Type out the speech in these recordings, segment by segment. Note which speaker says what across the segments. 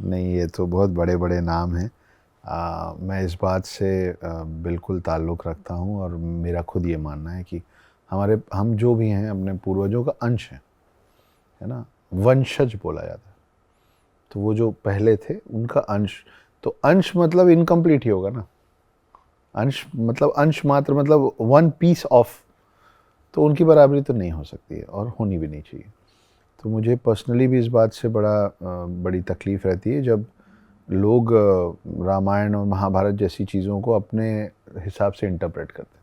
Speaker 1: नहीं, ये तो बहुत बड़े बड़े नाम हैं। मैं इस बात से बिल्कुल ताल्लुक़ रखता हूँ और मेरा खुद ये मानना है कि हम जो भी हैं अपने पूर्वजों का अंश हैं, है ना? वंशज बोला जाता है। तो वो जो पहले थे उनका अंश, तो अंश मतलब इनकम्प्लीट ही होगा ना। अंश मतलब अंश मात्र, मतलब वन पीस ऑफ, तो उनकी बराबरी तो नहीं हो सकती है और होनी भी नहीं चाहिए। तो मुझे पर्सनली भी इस बात से बड़ी तकलीफ़ रहती है जब लोग रामायण और महाभारत जैसी चीज़ों को अपने हिसाब से इंटरप्रेट करते हैं।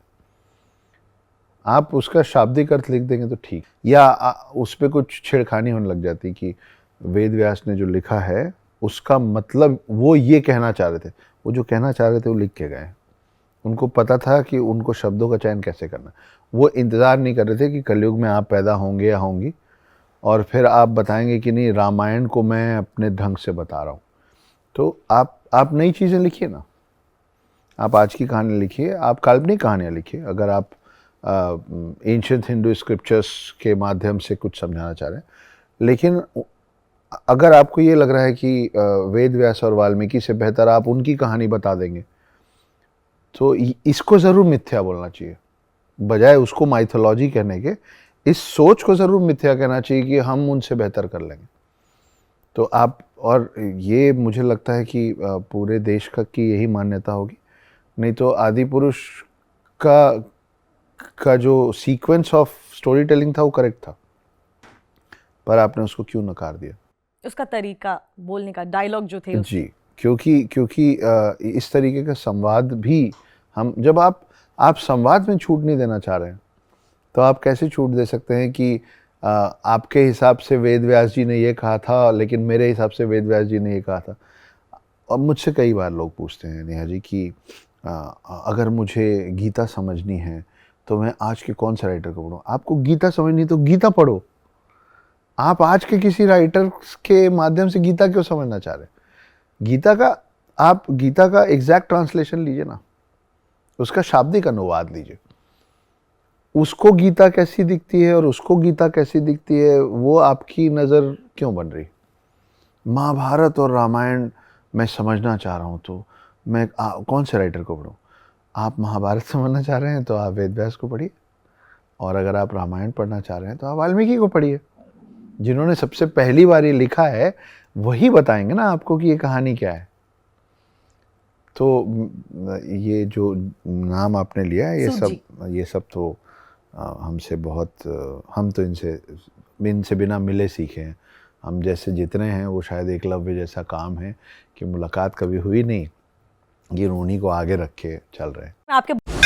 Speaker 1: आप उसका शाब्दिक अर्थ लिख देंगे तो ठीक, या उस पे कुछ छेड़खानी होने लग जाती कि वेद व्यास ने जो लिखा है उसका मतलब वो ये कहना चाह रहे थे। वो जो कहना चाह रहे थे वो लिख के गए। उनको पता था कि उनको शब्दों का चयन कैसे करना है। वो इंतज़ार नहीं कर रहे थे कि कलयुग में आप पैदा होंगे या होंगी और फिर आप बताएंगे कि नहीं, रामायण को मैं अपने ढंग से बता रहा हूँ। तो आप नई चीज़ें लिखिए ना। आप आज की कहानी लिखिए, आप काल्पनिक कहानियाँ लिखिए। अगर आप एंशिएंट हिंदू स्क्रिप्चर्स के माध्यम से कुछ समझाना चाह रहे हैं, लेकिन अगर आपको ये लग रहा है कि वेद व्यास और वाल्मीकि से बेहतर आप उनकी कहानी बता देंगे, तो इसको ज़रूर मिथ्या बोलना चाहिए, बजाय उसको माइथोलॉजी कहने के। इस सोच को ज़रूर मिथ्या कहना चाहिए कि हम उनसे बेहतर कर लेंगे। तो आप, और ये मुझे लगता है कि पूरे देश की यही मान्यता होगी। नहीं तो आदि पुरुष का का जो सीक्वेंस ऑफ स्टोरी टेलिंग था वो करेक्ट था, पर आपने उसको क्यों नकार दिया?
Speaker 2: उसका तरीका बोलने का, डायलॉग जो थे
Speaker 1: जी, क्योंकि इस तरीके का संवाद भी, हम जब आप संवाद में छूट नहीं देना चाह रहे हैं, तो आप कैसे छूट दे सकते हैं कि आपके हिसाब से वेद व्यास जी ने ये कहा था लेकिन मेरे हिसाब से वेद व्यास जी ने ये कहा था। अब मुझसे कई बार लोग पूछते हैं नेहा जी कि अगर मुझे गीता समझनी है तो मैं आज के कौन से राइटर को पढूं? आपको गीता समझनी तो गीता पढ़ो। आप आज के किसी राइटर के माध्यम से गीता क्यों समझना चाह रहे हैं? आप गीता का एग्जैक्ट ट्रांसलेशन लीजिए ना, उसका शाब्दिक अनुवाद लीजिए। उसको गीता कैसी दिखती है और उसको गीता कैसी दिखती है, वो आपकी नज़र क्यों बन रही? महाभारत और रामायण मैं समझना चाह रहा हूँ, तो मैं कौन से राइटर को पढूं? आप महाभारत समझना चाह रहे हैं तो आप वेद व्यास को पढ़िए, और अगर आप रामायण पढ़ना चाह रहे हैं तो आप वाल्मीकि को पढ़िए। जिन्होंने सबसे पहली बार ये लिखा है वही बताएंगे ना आपको कि ये कहानी क्या है। तो ये जो नाम आपने लिया है, ये सब तो हमसे बहुत, हम तो इनसे बिना मिले सीखे हैं। हम जैसे जितने हैं वो शायद एकलव्य जैसा काम है कि मुलाकात कभी हुई नहीं, ये उन्हीं को आगे रख के चल रहे हैं।
Speaker 2: आपके